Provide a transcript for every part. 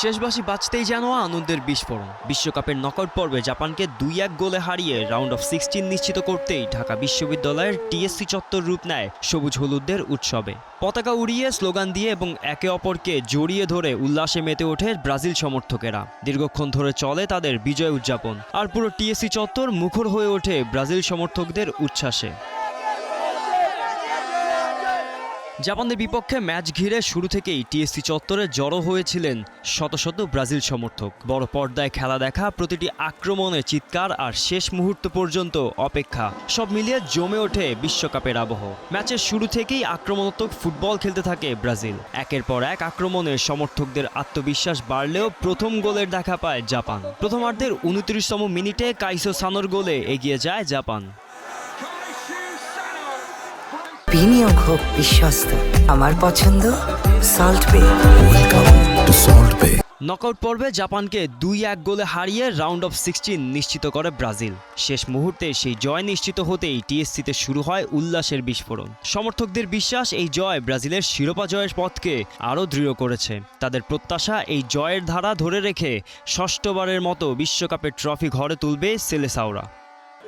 শেষ বাঁশি বাজতেই যেন আনন্দের বিস্ফোরণ। বিশ্বকাপের নকআউট পর্বে জাপানকে 2-1 গোলে হারিয়ে রাউন্ড অফ 16 নিশ্চিত করতেই ঢাকা বিশ্ববিদ্যালয়ের টিএসসি চত্বর রূপ নেয় সবুজ হলুদদের উৎসবে। পতাকা উড়িয়ে, স্লোগান দিয়ে এবং একে অপরকে জড়িয়ে ধরে উল্লাসে মেতে ওঠে ব্রাজিল সমর্থকেরা। দীর্ঘক্ষণ ধরে চলে তাদের বিজয় উদযাপন, আর পুরো টিএসসি চত্বর মুখর হয়ে ওঠে ব্রাজিল সমর্থকদের উচ্ছ্বাসে। জাপানদের বিপক্ষে ম্যাচ ঘিরে শুরু থেকেই টিএসসি চত্বরে জড়ো হয়েছিলেন শত শত ব্রাজিল সমর্থক। বড় পর্দায় খেলা দেখা, প্রতিটি আক্রমণে চিৎকার আর শেষ মুহূর্ত পর্যন্ত অপেক্ষা, সব মিলিয়ে জমে ওঠে বিশ্বকাপের আবহ। ম্যাচের শুরু থেকেই আক্রমণাত্মক ফুটবল খেলতে থাকে ব্রাজিল। একের পর এক আক্রমণে সমর্থকদের আত্মবিশ্বাস বাড়লেও প্রথম গোলের দেখা পায় জাপান। প্রথমার্ধের 29তম মিনিটে কাইসো সানোর গোলে এগিয়ে যায় জাপান। বিনিয়োগ হোক বিশ্বস্ত, আমার পছন্দ সল্ট বে। নকআউট পর্বে জাপানকে 2-1 গোলে হারিয়ে রাউন্ড অফ 16 নিশ্চিত করে ব্রাজিল। শেষ মুহূর্তে সেই জয় নিশ্চিত হতেই টিএসসিতে শুরু হয় উল্লাসের বিস্ফোরণ। সমর্থকদের বিশ্বাস, এই জয় ব্রাজিলের শিরোপা জয়ের পথকে আরও দৃঢ় করেছে। তাদের প্রত্যাশা, এই জয়ের ধারা ধরে রেখে ষষ্ঠবারের মতো বিশ্বকাপের ট্রফি ঘরে তুলবে সেলেসাওরা।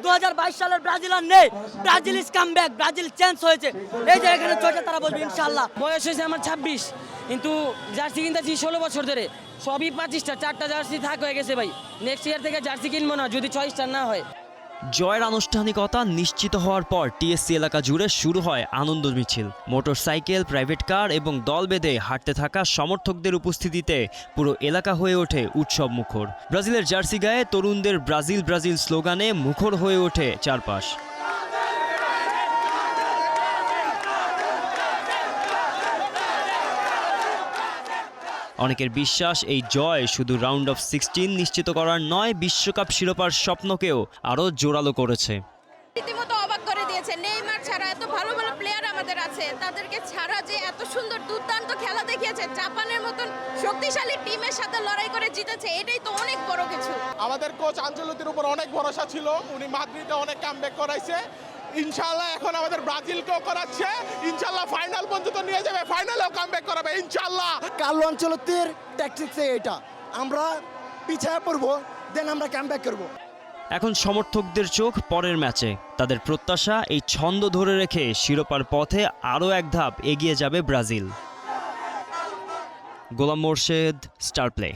2022 সালের ব্রাজিল আর নেই, Brazil is come back, Brazil change হয়েছে। এই যে এখানে চলছে, তারা বলবে ইনশাআল্লাহ। বয়স হয়েছে আমার 26, কিন্তু জার্সি কিনতেছি 16 বছর ধরে। সবই 25টা, 4টা জার্সি থাক হয়ে গেছে ভাই। নেক্সট ইয়ার থেকে জার্সি কিনবো না যদি 6 স্টার না হয়। জয়ের আনুষ্ঠানিকতা নিশ্চিত হওয়ার পর টিএসসি এলাকা জুড়ে শুরু হয় আনন্দ মিছিল। মোটরসাইকেল, প্রাইভেট কার এবং দল বেঁধে হাঁটতে থাকা সমর্থকদের উপস্থিতিতে পুরো এলাকা হয়ে ওঠে উৎসব মুখর। ব্রাজিলের জার্সি গায়ে তরুণদের ব্রাজিল ব্রাজিল স্লোগানে মুখর হয়ে ওঠে চারপাশ। অনেকের বিশ্বাস, এই জয় শুধু রাউন্ড অফ 16 নিশ্চিত করার নয়, বিশ্বকাপ শিরোপার স্বপ্নকেও আরও জোরালো করেছে। রীতিমতো অবাক করে দিয়েছে। নেইমার ছাড়া এত ভালো ভালো প্লেয়ার আমাদের আছে, তাদেরকে ছাড়া যে এত সুন্দর দুর্দান্ত খেলা দেখিয়েছে, জাপানের মতন শক্তিশালী টিমের সাথে লড়াই করে জিতেছে, এটাই তো অনেক বড় কিছু। আমাদের কোচ আনচেলত্তির উপর অনেক ভরসা ছিল, উনি মাদ্রিদে অনেক কামব্যাক করাইছে। ইনশাআল্লাহ এখন আমাদের ব্রাজিলকেও করাচ্ছে, ইনশাআল্লাহ ফাইনাল পর্যন্ত নিয়ে যাবে, ফাইনালেও কামব্যাক করাবে ইনশাআল্লাহ। কার্লো আনচেলত্তির ট্যাকটিক্সে এটা, আমরা পিছিয়ে পড়বো, দেন আমরা কামব্যাক করব। এখন সমর্থকদের চোখ পরের ম্যাচে। তাদের প্রত্যাশা, এই ছন্দ ধরে রেখে শিরোপার পথে আরও এক ধাপ এগিয়ে যাবে ব্রাজিল। গোলাম মোর্শেদ, স্টার প্লে।